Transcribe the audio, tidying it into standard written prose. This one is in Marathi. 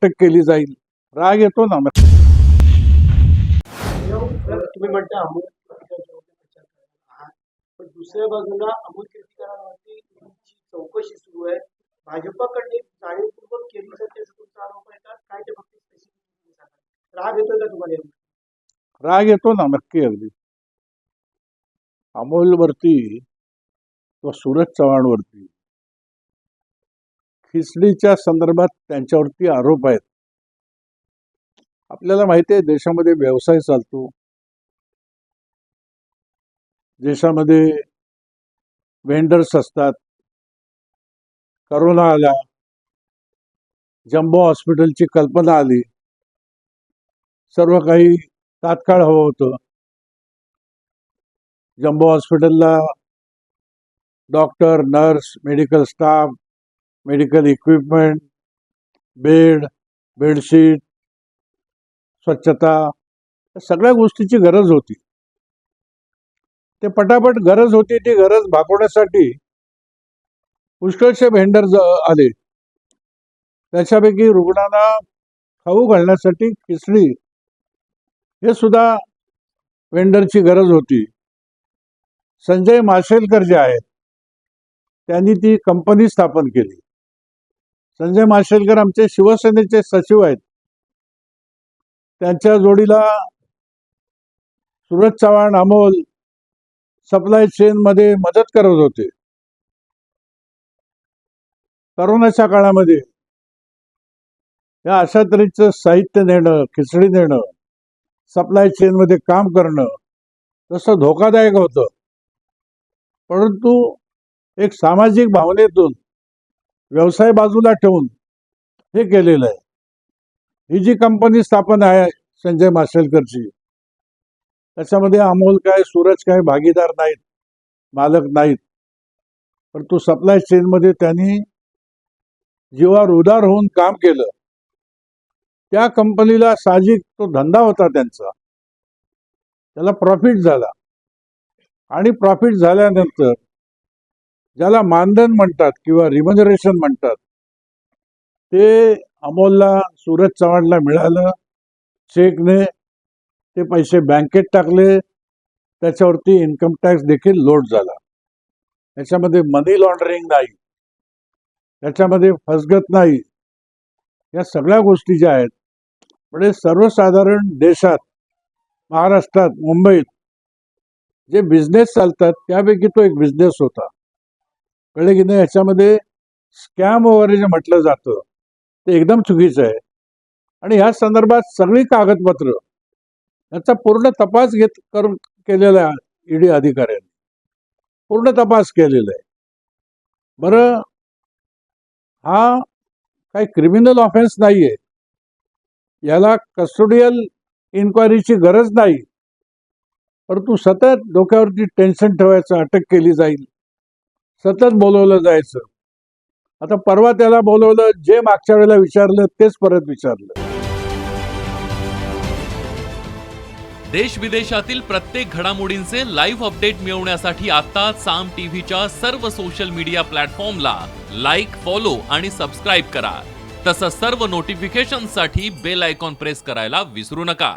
अटक केली जाईल. राग येतो ना. तुम्ही म्हणता अमोल आहात, पण दुसऱ्या बाजूला अमोल कीर्तीकरांवरती चौकशी सुरू आहे. भाजपकडे जाणीवपूर्वक केली जाते असं तुमचा आरोप आहे का? काय ते फक्त स्पेसिफिक सांगा. राग येतो का तुम्हाला एवढा? राग येतो ना, नक्की. अगदी अमोलवरती किंवा सूरज चव्हाणवरती खिचडीच्या संदर्भात त्यांच्यावरती आरोप आहेत. आपल्याला माहिती आहे देशामध्ये व्यवसाय चालतो, देशामध्ये वेंडर्स असतात. करोना आला, जम्बो हॉस्पिटलची कल्पना आली, सर्व काही तात्काळ हवं होतं. जम्बो हॉस्पिटलला doctor, nurse, medical staff, medical equipment, bed, bedsheet, स्वच्छता, या सगळ्या गोष्टीची गरज होती. ते पटापट गरज होती, ती गरज भागवण्यासाठी पुष्कळसे व्हेंडर्स आले. त्याच्यापैकी रुग्णांना खाऊ घालण्यासाठी खिचडी हे सुद्धा व्हेंडरची गरज होती. संजय माशेलकर जे आहेत त्यांनी ती कंपनी स्थापन केली. संजय माशेलकर आमचे शिवसेनेचे सचिव आहेत. त्यांच्या जोडीला सूरज चव्हाण, अमोल सप्लाय चेनमध्ये मदत करत होते. करोनाच्या काळामध्ये या अशा तऱ्हेचं साहित्य नेणं, खिचडी नेणं, सप्लाय चेनमध्ये काम करणं तसं धोकादायक होतं. परंतु एक सामाजिक भावनेतून व्यवसाय बाजूला ठेवून हे केलेलं आहे. ही जी कंपनी स्थापन आहे संजय माशेलकरची, त्याच्यामध्ये अमोल काय, सूरज काय भागीदार नाहीत, मालक नाहीत. परंतु सप्लाय चेनमध्ये त्यांनी जीवावर उदार होऊन काम केलं. त्या कंपनीला साहजिक तो धंदा होता त्यांचा, त्याला प्रॉफिट झाला. आणि प्रॉफिट झाल्यानंतर ज्याला मानधन म्हणतात किंवा रिमनरेशन म्हणतात ते अमोलला, सूरज चव्हाणला मिळालं. चेकने ते पैसे बँकेत टाकले. त्याच्यावरती इन्कम टॅक्स देखील लोड झाला. त्याच्यामध्ये मनी लॉन्ड्रिंग नाही, त्याच्यामध्ये फसगत नाही. या सगळ्या गोष्टी ज्या आहेत, म्हणजे सर्वसाधारण देशात, महाराष्ट्रात, मुंबईत जे बिझनेस चालतात त्यापैकी तो एक बिझनेस होता. कळले की नाही? याच्यामध्ये स्कॅम वगैरे जे म्हटलं जातं ते एकदम चुकीचं आहे. आणि ह्या संदर्भात सगळी कागदपत्र याचा पूर्ण तपास करून केलेला आहे. ईडी अधिकाऱ्यांनी पूर्ण तपास केलेला आहे. बरं, हा काही क्रिमिनल ऑफेन्स नाहीये, याला कस्टोडियल इन्क्वायरीची गरज नाही. परंतु सतत डोक्यावरती टेन्शन ठेवायचं, अटक केली जाईल, सतत बोलवलं जायचं. आता परवा त्याला बोलवलं, जे मागच्या वेळेला विचारलं तेच परत विचारलं. देश विदेशातील प्रत्येक घडामोडींचे लाईव्ह अपडेट मिळवण्यासाठी आता साम टीव्हीच्या सर्व सोशल मीडिया प्लॅटफॉर्मला लाईक, फॉलो आणि सबस्क्राईब करा. तसंच सर्व नोटिफिकेशनसाठी बेल आयकॉन प्रेस करायला विसरू नका.